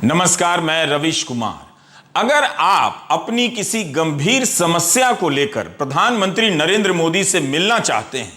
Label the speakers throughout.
Speaker 1: नमस्कार, मैं रविश कुमार। अगर आप अपनी किसी गंभीर समस्या को लेकर प्रधानमंत्री नरेंद्र मोदी से मिलना चाहते हैं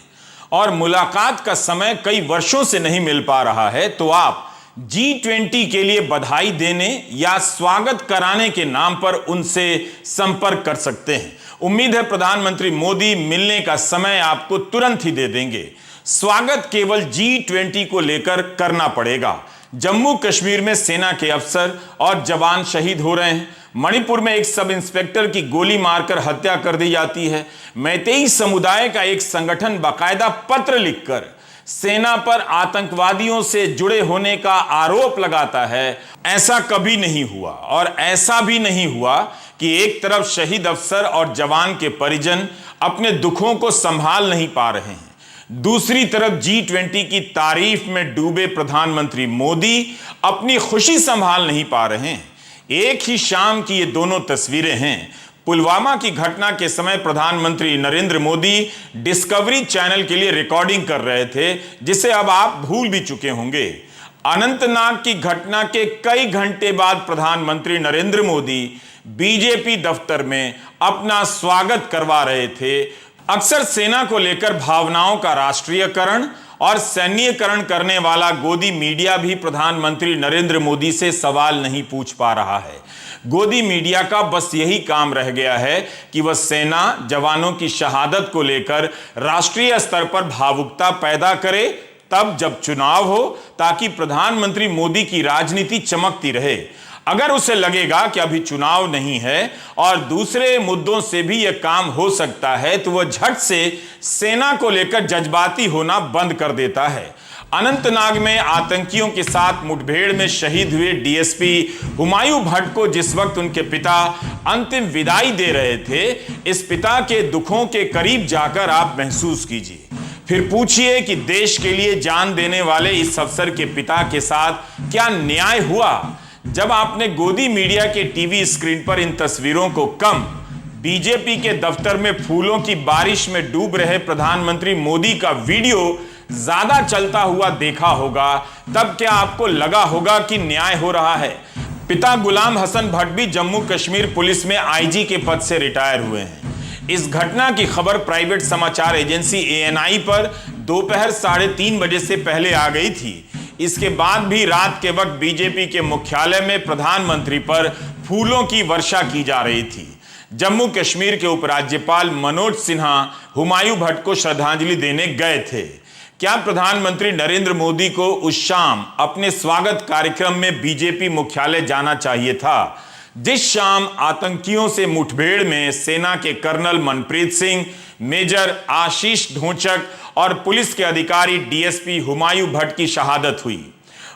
Speaker 1: और मुलाकात का समय कई वर्षों से नहीं मिल पा रहा है, तो आप G20 के लिए बधाई देने या स्वागत कराने के नाम पर उनसे संपर्क कर सकते हैं। उम्मीद है प्रधानमंत्री मोदी मिलने का समय आपको तुरंत ही दे देंगे। स्वागत केवल G20 को लेकर करना पड़ेगा। जम्मू कश्मीर में सेना के अफसर और जवान शहीद हो रहे हैं। मणिपुर में एक सब इंस्पेक्टर की गोली मारकर हत्या कर दी जाती है। मैतेई समुदाय का एक संगठन बाकायदा पत्र लिखकर सेना पर आतंकवादियों से जुड़े होने का आरोप लगाता है। ऐसा कभी नहीं हुआ और ऐसा भी नहीं हुआ कि एक तरफ शहीद अफसर और जवान के परिजन अपने दुखों को संभाल नहीं पा रहे हैं, दूसरी तरफ G20 की तारीफ में डूबे प्रधानमंत्री मोदी अपनी खुशी संभाल नहीं पा रहे हैं। एक ही शाम की ये दोनों तस्वीरें हैं। पुलवामा की घटना के समय प्रधानमंत्री नरेंद्र मोदी डिस्कवरी चैनल के लिए रिकॉर्डिंग कर रहे थे, जिसे अब आप भूल भी चुके होंगे। अनंतनाग की घटना के कई घंटे बाद प्रधानमंत्री नरेंद्र मोदी बीजेपी दफ्तर में अपना स्वागत करवा रहे थे। अक्सर सेना को लेकर भावनाओं का राष्ट्रीयकरण और सैन्यकरण करने वाला गोदी मीडिया भी प्रधानमंत्री नरेंद्र मोदी से सवाल नहीं पूछ पा रहा है। गोदी मीडिया का बस यही काम रह गया है कि वह सेना जवानों की शहादत को लेकर राष्ट्रीय स्तर पर भावुकता पैदा करे, तब जब चुनाव हो, ताकि प्रधानमंत्री मोदी की राजनीति चमकती रहे। अगर उसे लगेगा कि अभी चुनाव नहीं है और दूसरे मुद्दों से भी यह काम हो सकता है, तो वह झट से सेना को लेकर जज्बाती होना बंद कर देता है। अनंतनाग में आतंकियों के साथ मुठभेड़ में शहीद हुए डीएसपी हुमायूं भट्ट को जिस वक्त उनके पिता अंतिम विदाई दे रहे थे, इस पिता के दुखों के करीब जाकर आप महसूस कीजिए। फिर पूछिए कि देश के लिए जान देने वाले इस अफसर के पिता के साथ क्या न्याय हुआ। जब आपने गोदी मीडिया के टीवी स्क्रीन पर इन तस्वीरों को कम बीजेपी के दफ्तर में फूलों की बारिश में डूब रहे प्रधानमंत्री मोदी का वीडियो ज्यादा चलता हुआ देखा होगा, तब क्या आपको लगा होगा कि न्याय हो रहा है। पिता गुलाम हसन भट्ट भी जम्मू कश्मीर पुलिस में आईजी के पद से रिटायर हुए हैं। इस घटना की खबर प्राइवेट समाचार एजेंसी ANI पर दोपहर 3:30 बजे से पहले आ गई थी। इसके बाद भी रात के वक्त बीजेपी के मुख्यालय में प्रधानमंत्री पर फूलों की वर्षा की जा रही थी। जम्मू कश्मीर के उपराज्यपाल मनोज सिन्हा हुमायूं भट्ट को श्रद्धांजलि देने गए थे। क्या प्रधानमंत्री नरेंद्र मोदी को उस शाम अपने स्वागत कार्यक्रम में बीजेपी मुख्यालय जाना चाहिए था, जिस शाम आतंकियों से मुठभेड़ में सेना के कर्नल मनप्रीत सिंह, मेजर आशीष ढोचक और पुलिस के अधिकारी डीएसपी हुमायूं भट्ट की शहादत हुई।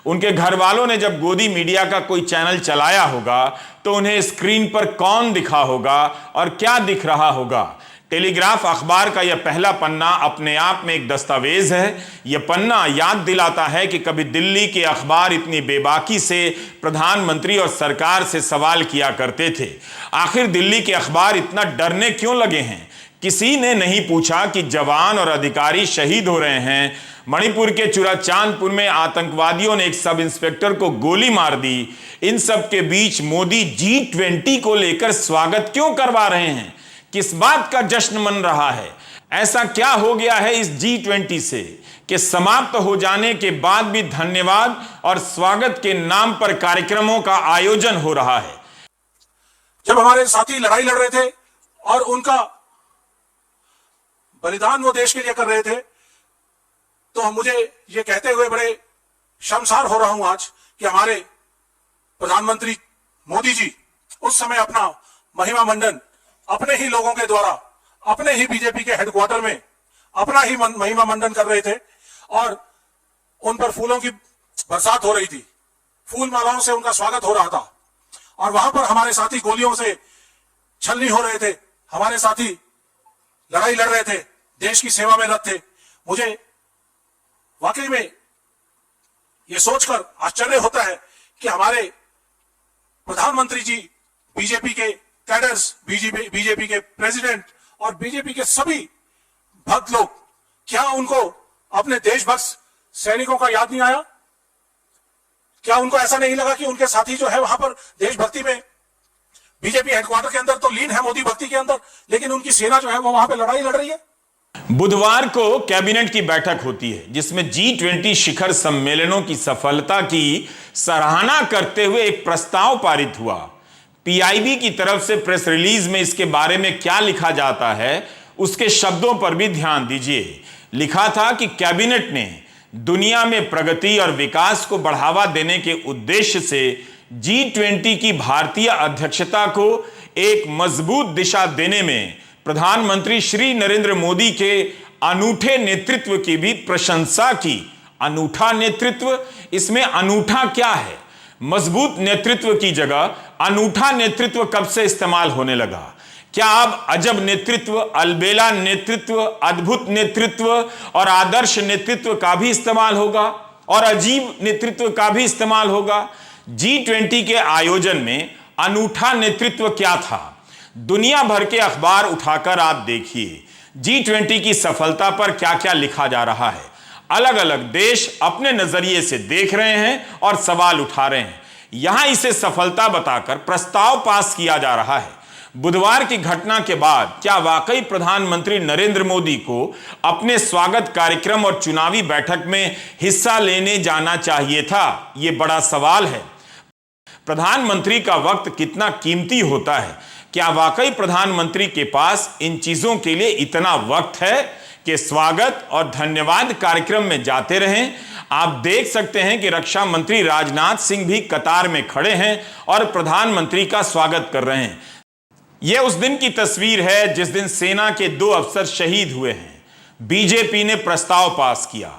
Speaker 1: उनके घर वालों ने जब गोदी मीडिया का कोई चैनल चलाया होगा, तो उन्हें स्क्रीन पर कौन दिखा होगा और क्या दिख रहा होगा। टेलीग्राफ अखबार का यह पहला पन्ना अपने आप में एक दस्तावेज है। यह पन्ना याद दिलाता है कि कभी दिल्ली के अखबार इतनी बेबाकी से प्रधानमंत्री और सरकार से सवाल किया करते थे, आखिर दिल्ली के अखबार इतना डरने क्यों लगे हैं। किसी ने नहीं पूछा कि जवान और अधिकारी शहीद हो रहे हैं। मणिपुर के चुराचांदपुर में आतंकवादियों ने एक सब इंस्पेक्टर को गोली मार दी। इन सब के बीच मोदी G20 को लेकर स्वागत क्यों करवा रहे हैं? किस बात का जश्न मन रहा है? ऐसा क्या हो गया है इस G20 से कि समाप्त हो जाने के बाद भी धन्यवाद और स्वागत के नाम पर कार्यक्रमों का आयोजन हो रहा है।
Speaker 2: जब हमारे साथी लड़ाई लड़ रहे थे और उनका बलिदान वो देश के लिए कर रहे थे, तो मुझे ये कहते हुए बड़े शर्मसार हो रहा हूं आज कि हमारे प्रधानमंत्री मोदी जी उस समय अपना महिमा मंडन अपने ही लोगों के द्वारा अपने ही बीजेपी के हेडक्वार्टर में अपना ही महिमा मंडन कर रहे थे और उन पर फूलों की बरसात हो रही थी, फूल मालाओं से उनका स्वागत हो रहा था। और वहां पर हमारे साथी गोलियों से छलनी हो रहे थे, हमारे साथी लड़ाई लड़ रहे थे, देश की सेवा में रत थे। मुझे वाकई में यह सोचकर आश्चर्य होता है कि हमारे प्रधानमंत्री जी, बीजेपी के कैडर्स, बीजेपी के प्रेसिडेंट और बीजेपी के सभी भक्त लोग, क्या उनको अपने देशभक्त सैनिकों का याद नहीं आया? क्या उनको ऐसा नहीं लगा कि उनके साथी जो है वहां पर देशभक्ति में बीजेपी हेडक्वार्टर के अंदर तो लीन है, मोदी भक्ति के अंदर, लेकिन उनकी सेना जो है वो वहां पे लड़ाई लड़ रही है?
Speaker 1: बुधवार को कैबिनेट की बैठक होती है जिसमें G20 शिखर सम्मेलनों की सफलता की सराहना करते हुए एक प्रस्ताव पारित हुआ। पीआईबी की तरफ से प्रेस रिलीज में इसके बारे में क्या लिखा जाता है उसके शब्दों पर भी ध्यान दीजिए। लिखा था कि कैबिनेट ने दुनिया में प्रगति और विकास को बढ़ावा देने के उद्देश्य से G20 की भारतीय अध्यक्षता को एक मजबूत दिशा देने में प्रधानमंत्री श्री नरेंद्र मोदी के अनूठे नेतृत्व की भी प्रशंसा की। अनूठा नेतृत्व, इसमें अनूठा क्या है? मजबूत नेतृत्व की जगह अनूठा नेतृत्व कब से इस्तेमाल होने लगा? क्या अब अजब नेतृत्व, अलबेला नेतृत्व, अद्भुत नेतृत्व और आदर्श नेतृत्व का भी इस्तेमाल होगा और अजीब नेतृत्व का भी इस्तेमाल होगा? G20 के आयोजन में अनूठा नेतृत्व क्या था? दुनिया भर के अखबार उठाकर आप देखिए G20 की सफलता पर क्या क्या लिखा जा रहा है। अलग अलग देश अपने नजरिए से देख रहे हैं और सवाल उठा रहे हैं। यहां इसे सफलता बताकर प्रस्ताव पास किया जा रहा है। बुधवार की घटना के बाद क्या वाकई प्रधानमंत्री नरेंद्र मोदी को अपने स्वागत कार्यक्रम और चुनावी बैठक में हिस्सा लेने जाना चाहिए था? यह बड़ा सवाल है। प्रधानमंत्री का वक्त कितना कीमती होता है? क्या वाकई प्रधानमंत्री के पास इन चीजों के लिए इतना वक्त है कि स्वागत और धन्यवाद कार्यक्रम में जाते रहें? आप देख सकते हैं कि रक्षा मंत्री राजनाथ सिंह भी कतार में खड़े हैं और प्रधानमंत्री का स्वागत कर रहे हैं। यह उस दिन की तस्वीर है जिस दिन सेना के 2 अफसर शहीद हुए हैं। बीजेपी ने प्रस्ताव पास किया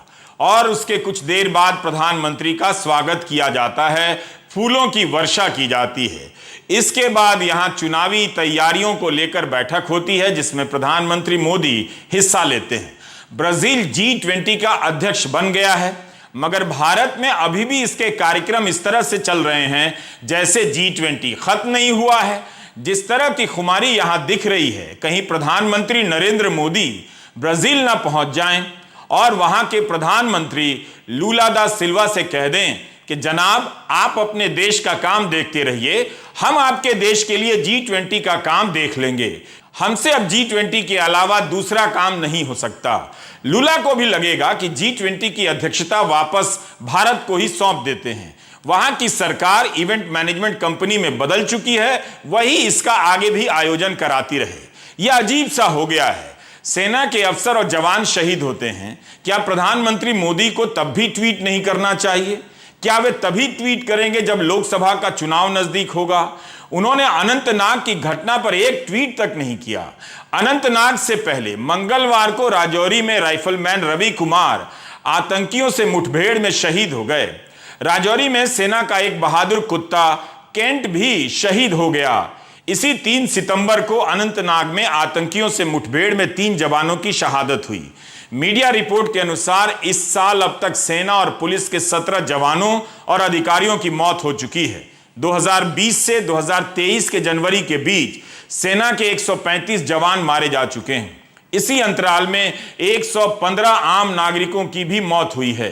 Speaker 1: और उसके कुछ देर बाद प्रधानमंत्री का स्वागत किया जाता है, फूलों की वर्षा की जाती है। इसके बाद यहां चुनावी तैयारियों को लेकर बैठक होती है जिसमें प्रधानमंत्री मोदी हिस्सा लेते हैं। ब्राजील G20 का अध्यक्ष बन गया है, मगर भारत में अभी भी इसके कार्यक्रम इस तरह से चल रहे हैं जैसे G20 खत्म नहीं हुआ है। जिस तरह की खुमारी यहां दिख रही है, कहीं प्रधानमंत्री नरेंद्र मोदी ब्राजील ना पहुंच जाएं और वहां के प्रधानमंत्री लूला दा सिल्वा से कह दें कि जनाब आप अपने देश का काम देखते रहिए, हम आपके देश के लिए G20 का काम देख लेंगे। हमसे अब G20 के अलावा दूसरा काम नहीं हो सकता। लूला को भी लगेगा कि G20 की अध्यक्षता वापस भारत को ही सौंप देते हैं। वहां की सरकार इवेंट मैनेजमेंट कंपनी में बदल चुकी है, वही इसका आगे भी आयोजन कराती रहे। यह अजीब सा हो गया है। सेना के अफसर और जवान शहीद होते हैं, क्या प्रधानमंत्री मोदी को तब भी ट्वीट नहीं करना चाहिए? क्या वे तभी ट्वीट करेंगे जब लोकसभा का चुनाव नजदीक होगा? उन्होंने अनंतनाग की घटना पर एक ट्वीट तक नहीं किया। अनंतनाग से पहले मंगलवार को राजौरी में राइफलमैन रवि कुमार आतंकियों से मुठभेड़ में शहीद हो गए। राजौरी में सेना का एक बहादुर कुत्ता केंट भी शहीद हो गया। इसी 3 सितंबर को अनंतनाग में आतंकियों से मुठभेड़ में 3 जवानों की शहादत हुई। मीडिया रिपोर्ट के अनुसार इस साल अब तक सेना और पुलिस के 17 जवानों और अधिकारियों की मौत हो चुकी है। 2020 से 2023 के जनवरी के बीच सेना के 135 जवान मारे जा चुके हैं। इसी अंतराल में 115 आम नागरिकों की भी मौत हुई है।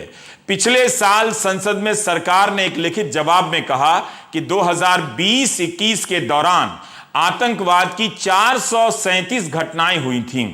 Speaker 1: पिछले साल संसद में सरकार ने एक लिखित जवाब में कहा कि 2020-21 के दौरान आतंकवाद की 437 घटनाएं हुई थीं।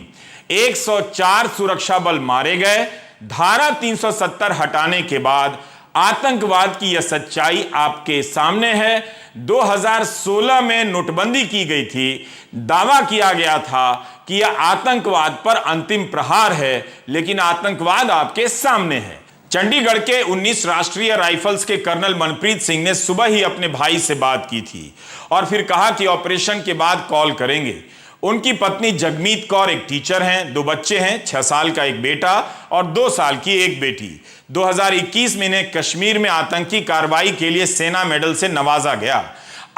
Speaker 1: 104 सुरक्षा बल मारे गए। धारा 370 हटाने के बाद आतंकवाद की यह सच्चाई आपके सामने है। 2016 में नोटबंदी की गई थी। दावा किया गया था कि यह आतंकवाद पर अंतिम प्रहार है, लेकिन आतंकवाद आपके सामने है। चंडीगढ़ के 19 राष्ट्रीय राइफल्स के कर्नल मनप्रीत सिंह ने सुबह ही अपने भाई से बात की थी और फिर कहा कि ऑपरेशन के बाद कॉल करेंगे। उनकी पत्नी जगमीत कौर एक टीचर हैं, 2 बच्चे हैं, 6 साल का एक बेटा और 2 साल की एक बेटी। 2021 में इन्हें कश्मीर में आतंकी कार्रवाई के लिए सेना मेडल से नवाजा गया।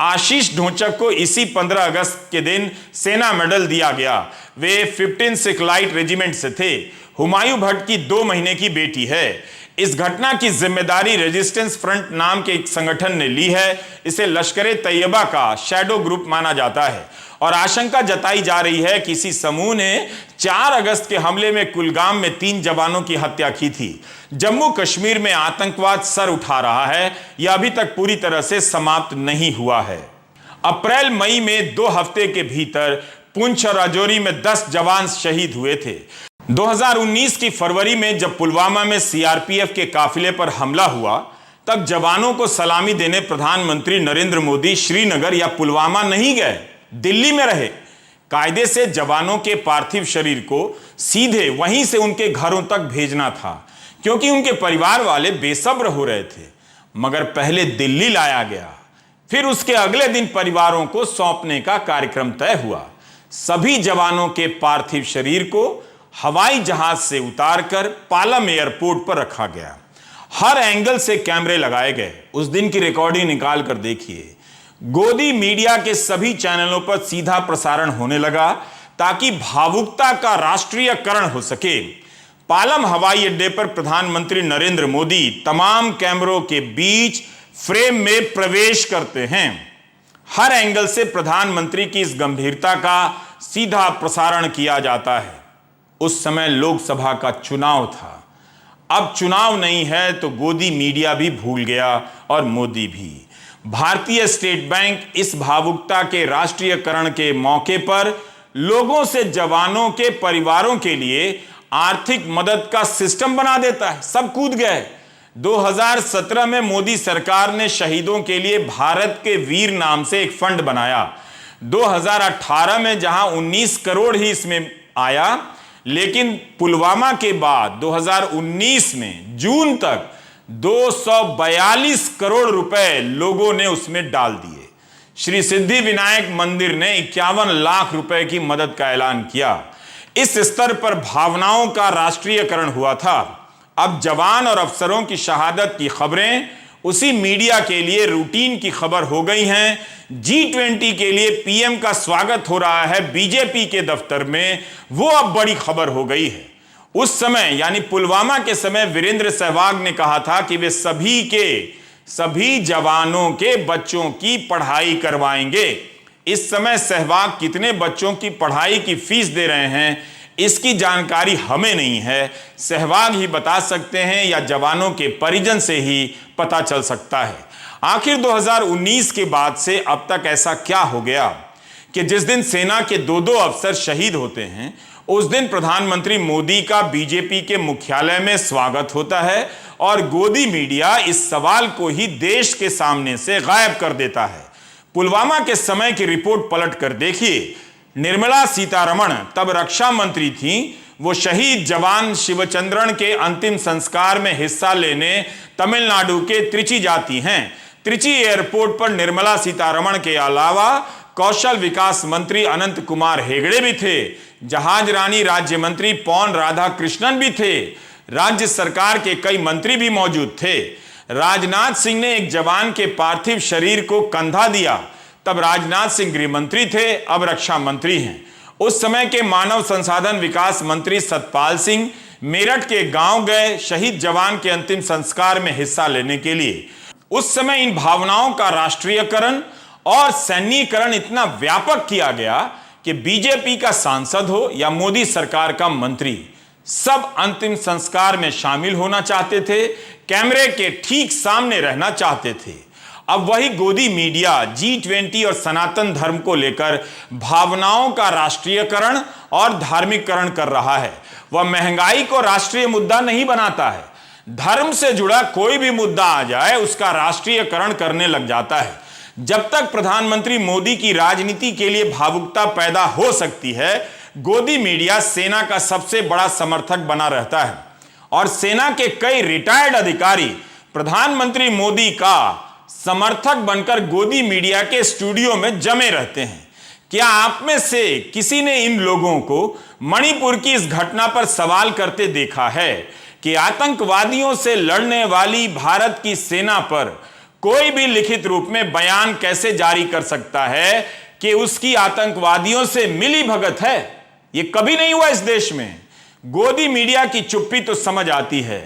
Speaker 1: आशीष ढोंचक को इसी 15 अगस्त के दिन सेना मेडल दिया गया। वे 15 सिख लाइट रेजिमेंट से थे। हुमायूं भट्ट की 2 महीने की बेटी है। इस घटना की जिम्मेदारी रेजिस्टेंस फ्रंट नाम के एक संगठन ने ली है। इसे लश्कर तैयबा का शैडो ग्रुप माना जाता है और आशंका जताई जा रही है कि इसी समूह ने 4 अगस्त के हमले में कुलगाम में 3 जवानों की हत्या की थी। जम्मू कश्मीर में आतंकवाद सर उठा रहा है, यह अभी तक पूरी तरह से समाप्त नहीं हुआ है। अप्रैल मई में 2 हफ्ते के भीतर पुंछ और राजौरी में 10 जवान शहीद हुए थे। 2019 की फरवरी में जब पुलवामा में सीआरपीएफ के काफिले पर हमला हुआ, तब जवानों को सलामी देने प्रधानमंत्री नरेंद्र मोदी श्रीनगर या पुलवामा नहीं गए, दिल्ली में रहे। कायदे से जवानों के पार्थिव शरीर को सीधे वहीं से उनके घरों तक भेजना था, क्योंकि उनके परिवार वाले बेसब्र हो रहे थे। मगर पहले दिल्ली लाया गया, फिर उसके अगले दिन परिवारों को सौंपने का कार्यक्रम तय हुआ। सभी जवानों के पार्थिव शरीर को हवाई जहाज से उतारकर पालम एयरपोर्ट पर रखा गया। हर एंगल से कैमरे लगाए गए। उस दिन की रिकॉर्डिंग निकाल कर देखिए। गोदी मीडिया के सभी चैनलों पर सीधा प्रसारण होने लगा ताकि भावुकता का राष्ट्रीयकरण हो सके। पालम हवाई अड्डे पर प्रधानमंत्री नरेंद्र मोदी तमाम कैमरों के बीच फ्रेम में प्रवेश करते हैं। हर एंगल से प्रधानमंत्री की इस गंभीरता का सीधा प्रसारण किया जाता है। उस समय लोकसभा का चुनाव था। अब चुनाव नहीं है तो गोदी मीडिया भी भूल गया और मोदी भी। भारतीय स्टेट बैंक इस भावुकता के राष्ट्रीयकरण के मौके पर लोगों से जवानों के परिवारों के लिए आर्थिक मदद का सिस्टम बना देता है। सब कूद गए। 2017 में मोदी सरकार ने शहीदों के लिए भारत के वीर नाम से एक फंड बनाया। 2018 में जहां 19 करोड़ ही इसमें आया, लेकिन पुलवामा के बाद 2019 में जून तक 242 करोड़ रुपए लोगों ने उसमें डाल दिए। श्री सिद्धि विनायक मंदिर ने 51 लाख रुपए की मदद का ऐलान किया। इस स्तर पर भावनाओं का राष्ट्रीयकरण हुआ था। अब जवान और अफसरों की शहादत की खबरें उसी मीडिया के लिए रूटीन की खबर हो गई हैं। G20 के लिए पीएम का स्वागत हो रहा है बीजेपी के दफ्तर में, वो अब बड़ी खबर हो गई है। उस समय यानी पुलवामा के समय वीरेंद्र सहवाग ने कहा था कि वे सभी जवानों के बच्चों की पढ़ाई करवाएंगे। इस समय सहवाग कितने बच्चों की पढ़ाई की फीस दे रहे हैं, इसकी जानकारी हमें नहीं है। सहवाग ही बता सकते हैं या जवानों के परिजन से ही पता चल सकता है। आखिर 2019 के बाद से अब तक ऐसा क्या हो गया कि जिस दिन सेना के 2-2 अफसर शहीद होते हैं, उस दिन प्रधानमंत्री मोदी का बीजेपी के मुख्यालय में स्वागत होता है और गोदी मीडिया इस सवाल को ही देश के सामने से गायब कर देता है। पुलवामा के समय की रिपोर्ट पलट कर देखिए। निर्मला सीतारमण तब रक्षा मंत्री थी। वो शहीद जवान शिवचंद्रन के अंतिम संस्कार में हिस्सा लेने तमिलनाडु के त्रिची जाती हैं। त्रिची एयरपोर्ट पर निर्मला सीतारमण के अलावा कौशल विकास मंत्री अनंत कुमार हेगड़े भी थे। जहाज रानी राज्य मंत्री पॉन राधाकृष्णन भी थे। राज्य सरकार के कई मंत्री भी मौजूद थे। राजनाथ सिंह ने एक जवान के पार्थिव शरीर को कंधा दिया। तब राजनाथ सिंह गृह मंत्री थे, अब रक्षा मंत्री हैं। उस समय के मानव संसाधन विकास मंत्री सतपाल सिंह मेरठ के गांव गए शहीद जवान के अंतिम संस्कार में हिस्सा लेने के लिए। उस समय इन भावनाओं का राष्ट्रीयकरण और सैन्यीकरण इतना व्यापक किया गया कि बीजेपी का सांसद हो या मोदी सरकार का मंत्री, सब अंतिम संस्कार में शामिल होना चाहते थे, कैमरे के ठीक सामने रहना चाहते थे। अब वही गोदी मीडिया G20 और सनातन धर्म को लेकर भावनाओं का राष्ट्रीयकरण और धार्मिककरण कर रहा है। वह महंगाई को राष्ट्रीय मुद्दा नहीं बनाता है। धर्म से जुड़ा कोई भी मुद्दा आ जाए उसका राष्ट्रीयकरण करने लग जाता है। जब तक प्रधानमंत्री मोदी की राजनीति के लिए भावुकता पैदा हो सकती है, गोदी मीडिया सेना का सबसे बड़ा समर्थक बना रहता है और सेना के कई रिटायर्ड अधिकारी प्रधानमंत्री मोदी का समर्थक बनकर गोदी मीडिया के स्टूडियो में जमे रहते हैं। क्या आप में से किसी ने इन लोगों को मणिपुर की इस घटना पर सवाल करते देखा है कि आतंकवादियों से लड़ने वाली भारत की सेना पर कोई भी लिखित रूप में बयान कैसे जारी कर सकता है कि उसकी आतंकवादियों से मिली भगत है? यह कभी नहीं हुआ इस देश में। गोदी मीडिया की चुप्पी तो समझ आती है,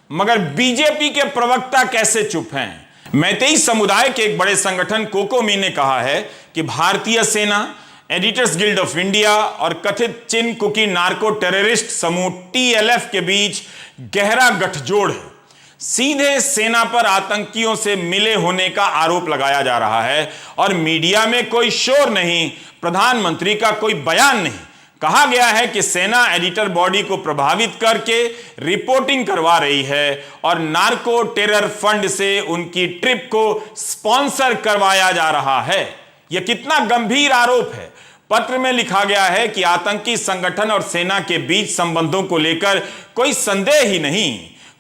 Speaker 1: मगर बीजेपी के प्रवक्ता कैसे चुप हैं? मैतेई समुदाय के एक बड़े संगठन कोकोमी ने कहा है कि भारतीय सेना, एडिटर्स गिल्ड ऑफ इंडिया और कथित चिन कुकी नार्को टेररिस्ट समूह टीएलएफ के बीच गहरा गठजोड़ है। सीधे सेना पर आतंकियों से मिले होने का आरोप लगाया जा रहा है और मीडिया में कोई शोर नहीं, प्रधानमंत्री का कोई बयान नहीं। कहा गया है कि सेना एडिटर बॉडी को प्रभावित करके रिपोर्टिंग करवा रही है और नार्को टेरर फंड से उनकी ट्रिप को स्पॉन्सर करवाया जा रहा है। यह कितना गंभीर आरोप है। पत्र में लिखा गया है कि आतंकी संगठन और सेना के बीच संबंधों को लेकर कोई संदेह ही नहीं।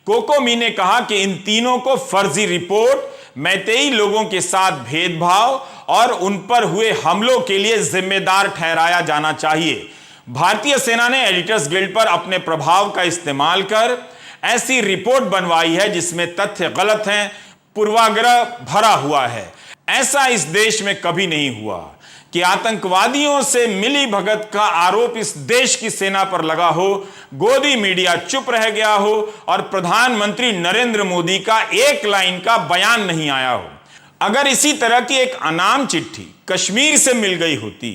Speaker 1: कोकोमी ने कहा कि इन तीनों को फर्जी रिपोर्ट, मैतेई लोगों के साथ भेदभाव और उन पर हुए हमलों के लिए जिम्मेदार ठहराया जाना चाहिए। भारतीय सेना ने एडिटर्स गिल्ड पर अपने प्रभाव का इस्तेमाल कर ऐसी रिपोर्ट बनवाई है जिसमें तथ्य गलत हैं, पूर्वाग्रह भरा हुआ है। ऐसा इस देश में कभी नहीं हुआ कि आतंकवादियों से मिली भगत का आरोप इस देश की सेना पर लगा हो, गोदी मीडिया चुप रह गया हो और प्रधानमंत्री नरेंद्र मोदी का एक लाइन का बयान नहीं आया हो। अगर इसी तरह की एक अनाम चिट्ठी कश्मीर से मिल गई होती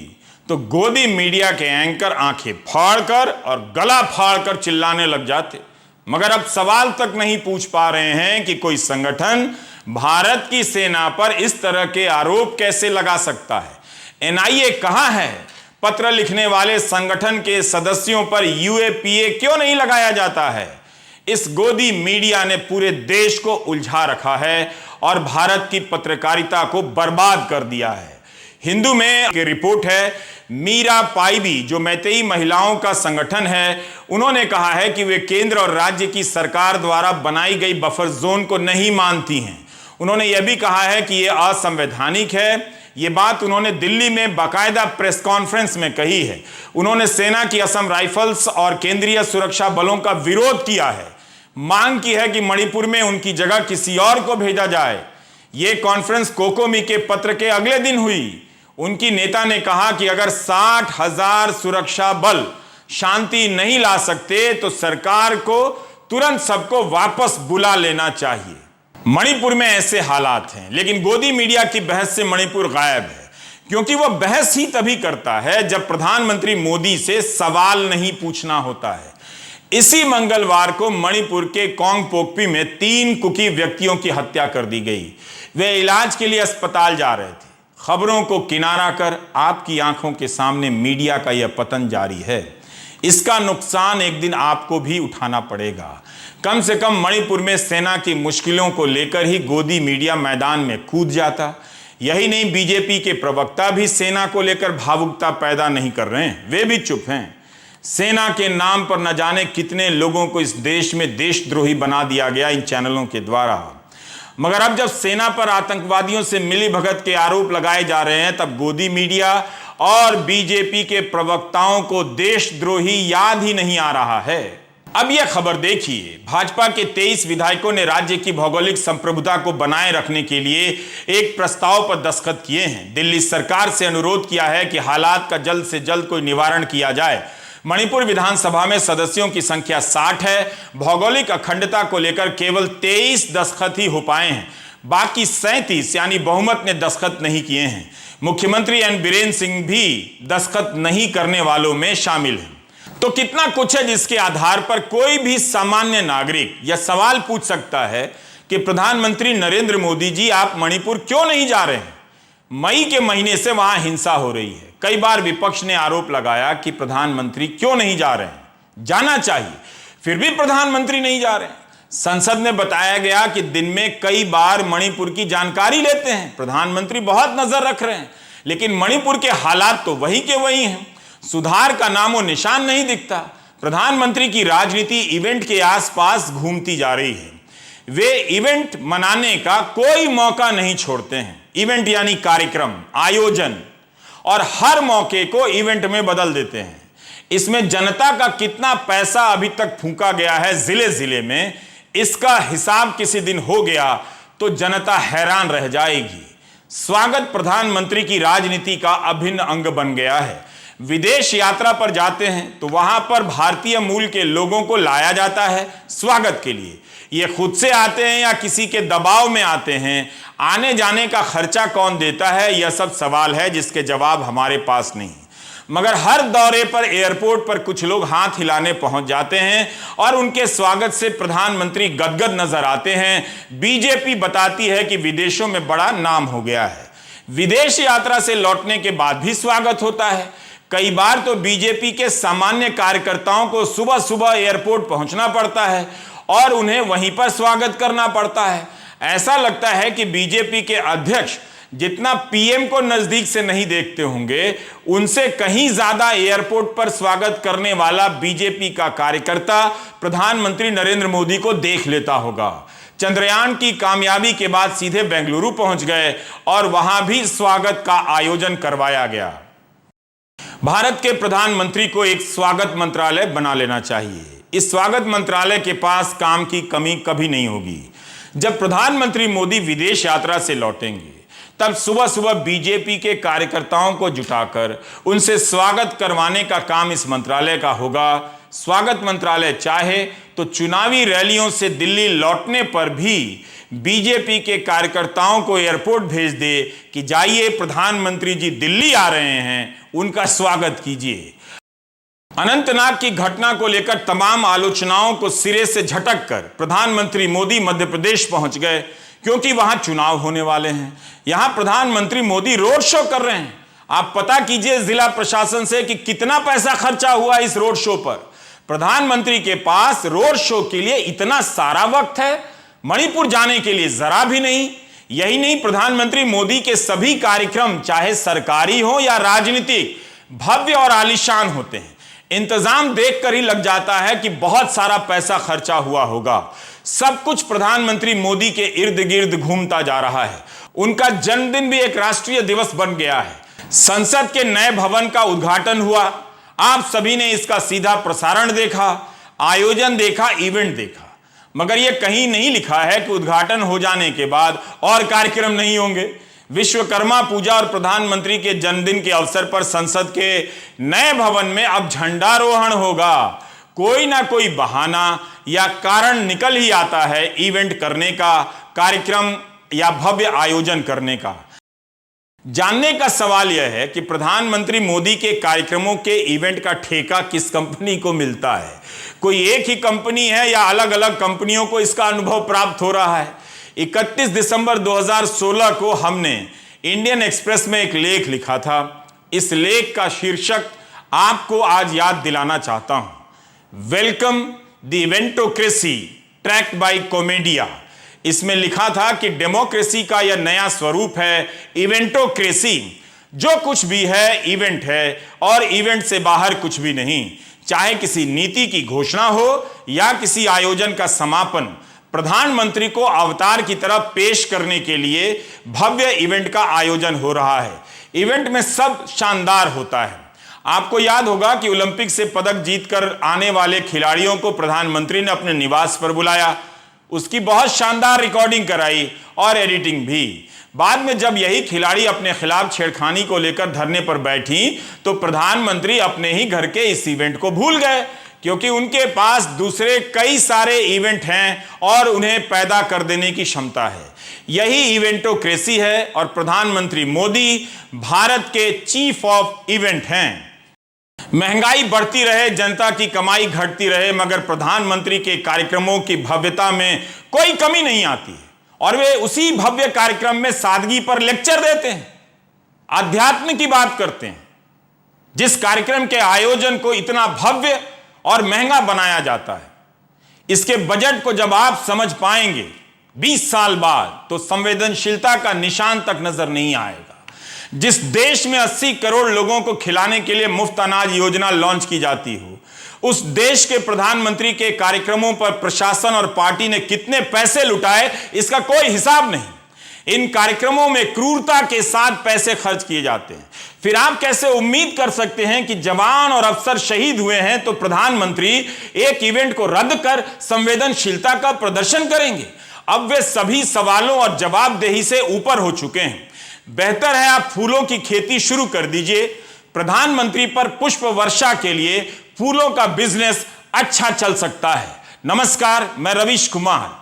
Speaker 1: तो गोदी मीडिया के एंकर आंखें फाड़कर और गला फाड़कर चिल्लाने लग जाते। मगर अब सवाल तक नहीं पूछ पा रहे हैं कि कोई संगठन भारत की सेना पर इस तरह के आरोप कैसे लगा सकता है। एनआईए कहां है? पत्र लिखने वाले संगठन के सदस्यों पर यूएपीए क्यों नहीं लगाया जाता है? इस गोदी मीडिया ने पूरे देश को उलझा रखा है और भारत की पत्रकारिता को बर्बाद कर दिया है। हिंदू में एक रिपोर्ट है, मीरा पाइबी जो मैतेई महिलाओं का संगठन है, उन्होंने कहा है कि वे केंद्र और राज्य की सरकार द्वारा बनाई गई बफर जोन को नहीं मानती हैं। उन्होंने यह भी कहा है कि यह असंवैधानिक है। ये बात उन्होंने दिल्ली में बाकायदा प्रेस कॉन्फ्रेंस में कही है। उन्होंने सेना की असम राइफल्स और केंद्रीय सुरक्षा बलों का विरोध किया है, मांग की है कि मणिपुर में उनकी जगह किसी और को भेजा जाए। यह कॉन्फ्रेंस कोकोमी के पत्र के अगले दिन हुई। उनकी नेता ने कहा कि अगर 60,000 सुरक्षा बल शांति नहीं ला सकते तो सरकार को तुरंत सबको वापस बुला लेना चाहिए। मणिपुर में ऐसे हालात हैं, लेकिन गोदी मीडिया की बहस से मणिपुर गायब है, क्योंकि वह बहस ही तभी करता है जब प्रधानमंत्री मोदी से सवाल नहीं पूछना होता है। इसी मंगलवार को मणिपुर के कोंगपोकपी में 3 कुकी व्यक्तियों की हत्या कर दी गई। वे इलाज के लिए अस्पताल जा रहे थे। खबरों को किनारा कर आपकी आंखों के सामने मीडिया का यह पतन जारी है। इसका नुकसान एक दिन आपको भी उठाना पड़ेगा। कम से कम मणिपुर में सेना की मुश्किलों को लेकर ही गोदी मीडिया मैदान में कूद जाता। यही नहीं, बीजेपी के प्रवक्ता भी सेना को लेकर भावुकता पैदा नहीं कर रहे हैं, वे भी चुप हैं। सेना के नाम पर न जाने कितने लोगों को इस देश में देशद्रोही बना दिया गया इन चैनलों के द्वारा। मगर अब जब सेना पर आतंकवादियों से मिली भगत के आरोप लगाए जा रहे हैं, तब गोदी मीडिया और बीजेपी के प्रवक्ताओं को देशद्रोही याद ही नहीं आ रहा है। अब यह खबर देखिए, भाजपा के 23 विधायकों ने राज्य की भौगोलिक संप्रभुता को बनाए रखने के लिए एक प्रस्ताव पर दस्तखत किए हैं। दिल्ली सरकार से अनुरोध किया है कि हालात का जल्द से जल्द कोई निवारण किया जाए। मणिपुर विधानसभा में सदस्यों की संख्या 60 है। भौगोलिक अखंडता को लेकर केवल 23 दस्तखत ही हो पाए हैं, बाकी 37 यानी बहुमत ने दस्तखत नहीं किए हैं। मुख्यमंत्री एन बीरेन सिंह भी दस्तखत नहीं करने वालों में शामिल हैं। तो कितना कुछ है जिसके आधार पर कोई भी सामान्य नागरिक यह सवाल पूछ सकता है कि प्रधानमंत्री नरेंद्र मोदी जी, आप मणिपुर क्यों नहीं जा रहे हैं? मई के महीने से वहां हिंसा हो रही है। कई बार विपक्ष ने आरोप लगाया कि प्रधानमंत्री क्यों नहीं जा रहे हैं, जाना चाहिए, फिर भी प्रधानमंत्री नहीं जा रहे हैं। संसद में बताया गया कि दिन में कई बार मणिपुर की जानकारी लेते हैं, प्रधानमंत्री बहुत नजर रख रहे हैं, लेकिन मणिपुर के हालात तो वही के वही हैं। सुधार का नामो निशान नहीं दिखता। प्रधानमंत्री की राजनीति इवेंट के आसपास घूमती जा रही है। वे इवेंट मनाने का कोई मौका नहीं छोड़ते हैं। इवेंट यानी कार्यक्रम, आयोजन, और हर मौके को इवेंट में बदल देते हैं। इसमें जनता का कितना पैसा अभी तक फूंका गया है जिले जिले में, इसका हिसाब किसी दिन हो गया तो जनता हैरान रह जाएगी। स्वागत प्रधानमंत्री की राजनीति का अभिन्न अंग बन गया है। विदेश यात्रा पर जाते हैं तो वहां पर भारतीय मूल के लोगों को लाया जाता है स्वागत के लिए। ये खुद से आते हैं या किसी के दबाव में आते हैं, आने जाने का खर्चा कौन देता है, यह सब सवाल है जिसके जवाब हमारे पास नहीं। मगर हर दौरे पर एयरपोर्ट पर कुछ लोग हाथ हिलाने पहुंच जाते हैं और उनके स्वागत से प्रधानमंत्री गदगद नजर आते हैं। बीजेपी बताती है कि विदेशों में बड़ा नाम हो गया है। विदेश यात्रा से लौटने के बाद भी स्वागत होता है। कई बार तो बीजेपी के सामान्य कार्यकर्ताओं को सुबह सुबह एयरपोर्ट पहुंचना पड़ता है और उन्हें वहीं पर स्वागत करना पड़ता है। ऐसा लगता है कि बीजेपी के अध्यक्ष जितना पीएम को नजदीक से नहीं देखते होंगे, उनसे कहीं ज्यादा एयरपोर्ट पर स्वागत करने वाला बीजेपी का कार्यकर्ता प्रधानमंत्री नरेंद्र मोदी को देख लेता होगा। चंद्रयान की कामयाबी के बाद सीधे बेंगलुरु पहुंच गए और वहां भी स्वागत का आयोजन करवाया गया। भारत के प्रधानमंत्री को एक स्वागत मंत्रालय बना लेना चाहिए। इस स्वागत मंत्रालय के पास काम की कमी कभी नहीं होगी। जब प्रधानमंत्री मोदी विदेश यात्रा से लौटेंगे तब सुबह सुबह बीजेपी के कार्यकर्ताओं को जुटाकर उनसे स्वागत करवाने का काम इस मंत्रालय का होगा। स्वागत मंत्रालय चाहे तो चुनावी रैलियों से दिल्ली लौटने पर भी बीजेपी के कार्यकर्ताओं को एयरपोर्ट भेज दे कि जाइए प्रधानमंत्री जी दिल्ली आ रहे हैं, उनका स्वागत कीजिए। अनंतनाग की घटना को लेकर तमाम आलोचनाओं को सिरे से झटक कर प्रधानमंत्री मोदी मध्य प्रदेश पहुंच गए, क्योंकि वहां चुनाव होने वाले हैं। यहां प्रधानमंत्री मोदी रोड शो कर रहे हैं। आप पता कीजिए जिला प्रशासन से कि कितना पैसा खर्चा हुआ इस रोड शो पर। प्रधानमंत्री के पास रोड शो के लिए इतना सारा वक्त है, मणिपुर जाने के लिए जरा भी नहीं। यही नहीं, प्रधानमंत्री मोदी के सभी कार्यक्रम चाहे सरकारी हो या राजनीतिक, भव्य और आलीशान होते हैं। इंतजाम देखकर ही लग जाता है कि बहुत सारा पैसा खर्चा हुआ होगा। सब कुछ प्रधानमंत्री मोदी के इर्द गिर्द घूमता जा रहा है। उनका जन्मदिन भी एक राष्ट्रीय दिवस बन गया है। संसद के नए भवन का उद्घाटन हुआ, आप सभी ने इसका सीधा प्रसारण देखा, आयोजन देखा, इवेंट देखा। मगर यह कहीं नहीं लिखा है कि उद्घाटन हो जाने के बाद और कार्यक्रम नहीं होंगे। विश्वकर्मा पूजा और प्रधानमंत्री के जन्मदिन के अवसर पर संसद के नए भवन में अब झंडारोहण होगा। कोई ना कोई बहाना या कारण निकल ही आता है इवेंट करने का, कार्यक्रम या भव्य आयोजन करने का। जानने का सवाल यह है कि प्रधानमंत्री मोदी के कार्यक्रमों के इवेंट का ठेका किस कंपनी को मिलता है। कोई एक ही कंपनी है या अलग अलग कंपनियों को इसका अनुभव प्राप्त हो रहा है। 31 दिसंबर 2016 को हमने इंडियन एक्सप्रेस में एक लेख लिखा था। इस लेख का शीर्षक आपको आज याद दिलाना चाहता हूं, वेलकम द इवेंटोक्रेसी ट्रैक्ड बाय कॉमेडिया। इसमें लिखा था कि डेमोक्रेसी का यह नया स्वरूप है इवेंटोक्रेसी। जो कुछ भी है इवेंट है और इवेंट से बाहर कुछ भी नहीं। चाहे किसी नीति की घोषणा हो या किसी आयोजन का समापन, प्रधानमंत्री को अवतार की तरफ पेश करने के लिए भव्य इवेंट का आयोजन हो रहा है। इवेंट में सब शानदार होता है। आपको याद होगा कि ओलंपिक से पदक जीतकर आने वाले खिलाड़ियों को प्रधानमंत्री ने अपने निवास पर बुलाया, उसकी बहुत शानदार रिकॉर्डिंग कराई और एडिटिंग भी। बाद में जब यही खिलाड़ी अपने खिलाफ छेड़खानी को लेकर धरने पर बैठी तो प्रधानमंत्री अपने ही घर के इस इवेंट को भूल गए, क्योंकि उनके पास दूसरे कई सारे इवेंट हैं और उन्हें पैदा कर देने की क्षमता है। यही इवेंटोक्रेसी है और प्रधानमंत्री मोदी भारत के चीफ ऑफ इवेंट हैं। महंगाई बढ़ती रहे, जनता की कमाई घटती रहे, मगर प्रधानमंत्री के कार्यक्रमों की भव्यता में कोई कमी नहीं आती है और वे उसी भव्य कार्यक्रम में सादगी पर लेक्चर देते हैं, अध्यात्म की बात करते हैं। जिस कार्यक्रम के आयोजन को इतना भव्य और महंगा बनाया जाता है, इसके बजट को जब आप समझ पाएंगे 20 साल बाद, तो संवेदनशीलता का निशान तक नजर नहीं आएगा। जिस देश में 80 करोड़ लोगों को खिलाने के लिए मुफ्त अनाज योजना लॉन्च की जाती हो, उस देश के प्रधानमंत्री के कार्यक्रमों पर प्रशासन और पार्टी ने कितने पैसे लुटाए, इसका कोई हिसाब नहीं। इन कार्यक्रमों में क्रूरता के साथ पैसे खर्च किए जाते हैं। फिर आप कैसे उम्मीद कर सकते हैं कि जवान और अफसर शहीद हुए हैं तो प्रधानमंत्री एक इवेंट को रद्द कर संवेदनशीलता का प्रदर्शन करेंगे? अब वे सभी सवालों और जवाबदेही से ऊपर हो चुके हैं। बेहतर है आप फूलों की खेती शुरू कर दीजिए। प्रधानमंत्री पर पुष्प वर्षा के लिए फूलों का बिजनेस अच्छा चल सकता है। नमस्कार, मैं रवीश कुमार।